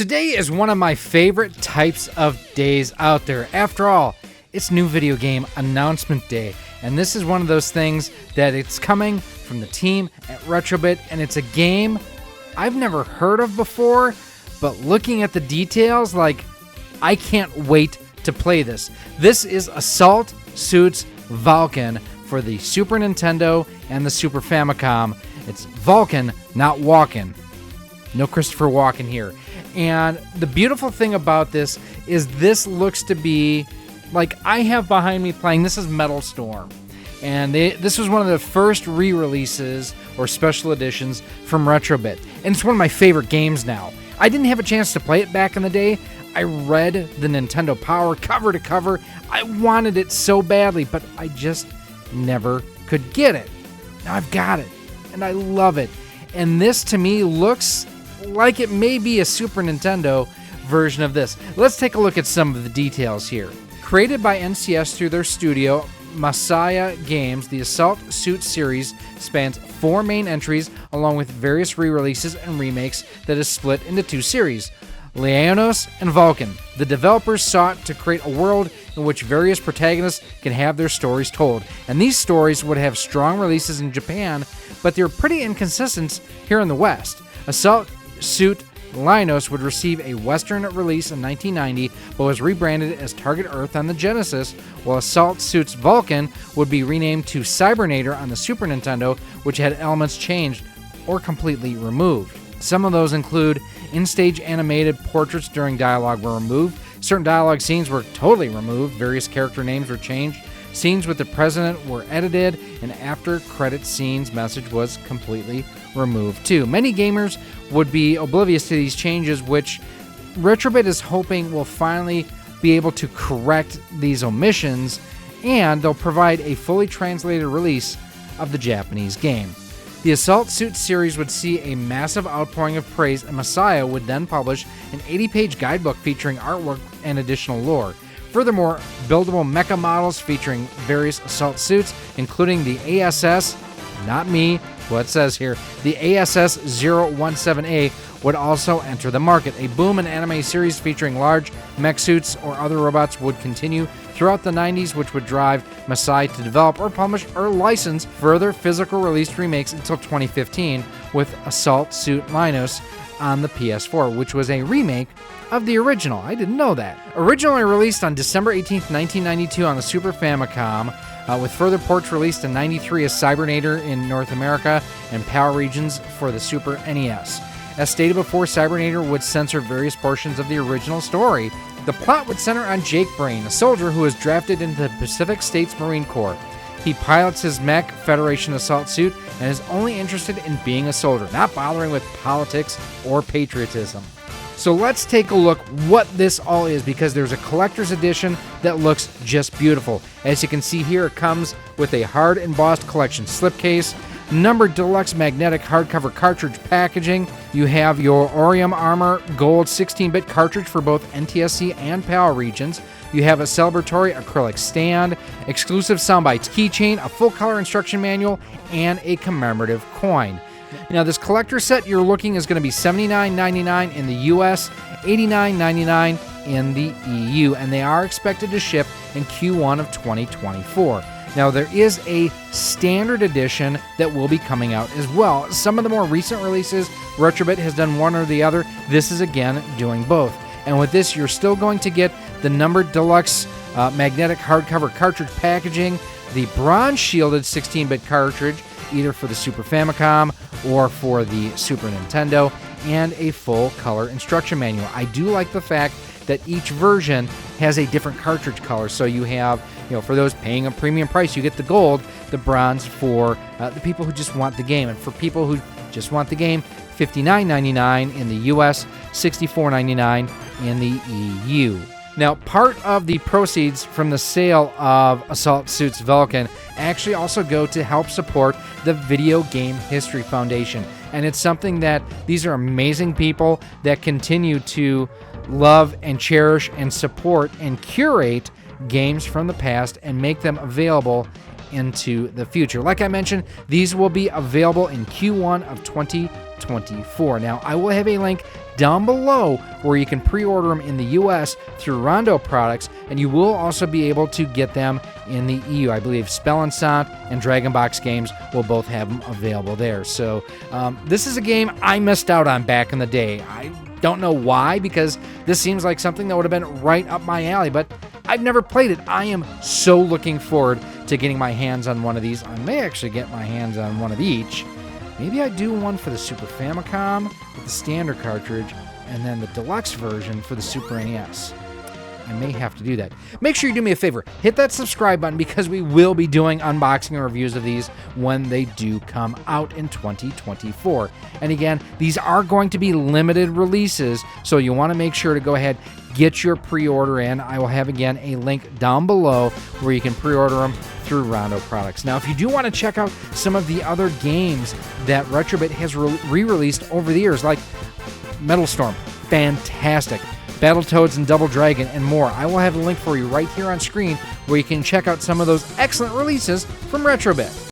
Today is one of my favorite types of days out there. After all, it's new video game announcement day, and this is one of those things that it's coming from the team at Retrobit, and it's a game I've never heard of before, but looking at the details, I can't wait to play this. This is Assault Suits Valken for the Super Nintendo and the Super Famicom. It's Valken, not Walken. No Christopher Walken here. And the beautiful thing about this is this looks to be, like I have behind me playing, this is Metal Storm. And this was one of the first re-releases or special editions from Retrobit. And it's one of my favorite games now. I didn't have a chance to play it back in the day. I read the Nintendo Power cover to cover. I wanted it so badly, but I just never could get it. Now I've got it, and I love it. And this, to me, looks like it may be a Super Nintendo version of this. Let's take a look at some of the details here. Created by NCS through their studio, Messiah Games, the Assault Suits series spans 4 main entries along with various re-releases and remakes that is split into 2 series, Leonos and Valken. The developers sought to create a world in which various protagonists can have their stories told, and these stories would have strong releases in Japan, but they're pretty inconsistent here in the West. Assault Suit Linos would receive a Western release in 1990, but was rebranded as Target Earth on the Genesis, while Assault Suits Valken would be renamed to Cybernator on the Super Nintendo, which had elements changed or completely removed. Some of those include in-stage animated portraits during dialogue were removed, certain dialogue scenes were totally removed, various character names were changed, scenes with the president were edited, and after credit scenes message was completely removed too. Many gamers would be oblivious to these changes, which Retrobit is hoping will finally be able to correct these omissions, and they'll provide a fully translated release of the Japanese game. The Assault Suits series would see a massive outpouring of praise, and Messiah would then publish an 80-page guidebook featuring artwork and additional lore. Furthermore, buildable mecha models featuring various Assault Suits, including the ASS, not me, what it says here, the ASS 017A would also enter the market. A boom in anime series featuring large mech suits or other robots would continue throughout the 90s, which would drive Messiah to develop or publish or license further physical release remakes until 2015 with Assault Suit Linos on the PS4, which was a remake of the original. I didn't know that. Originally released on December 18th, 1992 on the Super Famicom, with further ports released in 93 as Cybernator in North America and PAL regions for the Super NES. As stated before, Cybernator would censor various portions of the original story. The plot would center on Jake Brain, a soldier who was drafted into the Pacific States Marine Corps. He pilots his mech Federation Assault Suit and is only interested in being a soldier, not bothering with politics or patriotism. So let's take a look what this all is, because there's a collector's edition that looks just beautiful. As you can see here, it comes with a hard embossed collection slipcase, numbered deluxe magnetic hardcover cartridge packaging. You have your Orium Armor gold 16-bit cartridge for both NTSC and PAL regions. You have a celebratory acrylic stand, exclusive soundbites keychain, a full-color instruction manual, and a commemorative coin. Now, this collector set you're looking is going to be $79.99 in the US, $89.99 in the EU, and they are expected to ship in Q1 of 2024. Now, there is a standard edition that will be coming out as well. Some of the more recent releases, Retrobit has done one or the other. This is, again, doing both. And with this, you're still going to get the numbered deluxe magnetic hardcover cartridge packaging, the bronze shielded 16-bit cartridge, either for the Super Famicom or for the Super Nintendo, and a full-color instruction manual. I do like the fact that each version has a different cartridge color, so you have, for those paying a premium price, you get the gold, the bronze for the people who just want the game, and for people who just want the game, $59.99 in the US, $64.99 in the EU. Now, part of the proceeds from the sale of Assault Suits Valken actually also go to help support the Video Game History Foundation. And it's something that these are amazing people that continue to love and cherish and support and curate games from the past and make them available into the future. Like I mentioned, these will be available in Q1 of 2024. Now, I will have a link down below where you can pre-order them in the US through Rondo Products, and you will also be able to get them in the EU. I believe Spell and Assault and Dragon Box Games will both have them available there. So this is a game I missed out on back in the day. I don't know why, because this seems like something that would have been right up my alley, but I've never played it. I am so looking forward to getting my hands on one of these. I may actually get my hands on one of each. Maybe I do one for the Super Famicom with the standard cartridge, and then the deluxe version for the Super NES. I may have to do that. Make sure you do me a favor. Hit that subscribe button, because we will be doing unboxing and reviews of these when they do come out in 2024. And again, these are going to be limited releases, so you want to make sure to go ahead, get your pre-order in. I will have, again, a link down below where you can pre-order them through Rondo Products. Now, if you do want to check out some of the other games that Retrobit has re-released over the years, like Metal Storm, fantastic, Battletoads and Double Dragon, and more, I will have a link for you right here on screen where you can check out some of those excellent releases from Retrobit.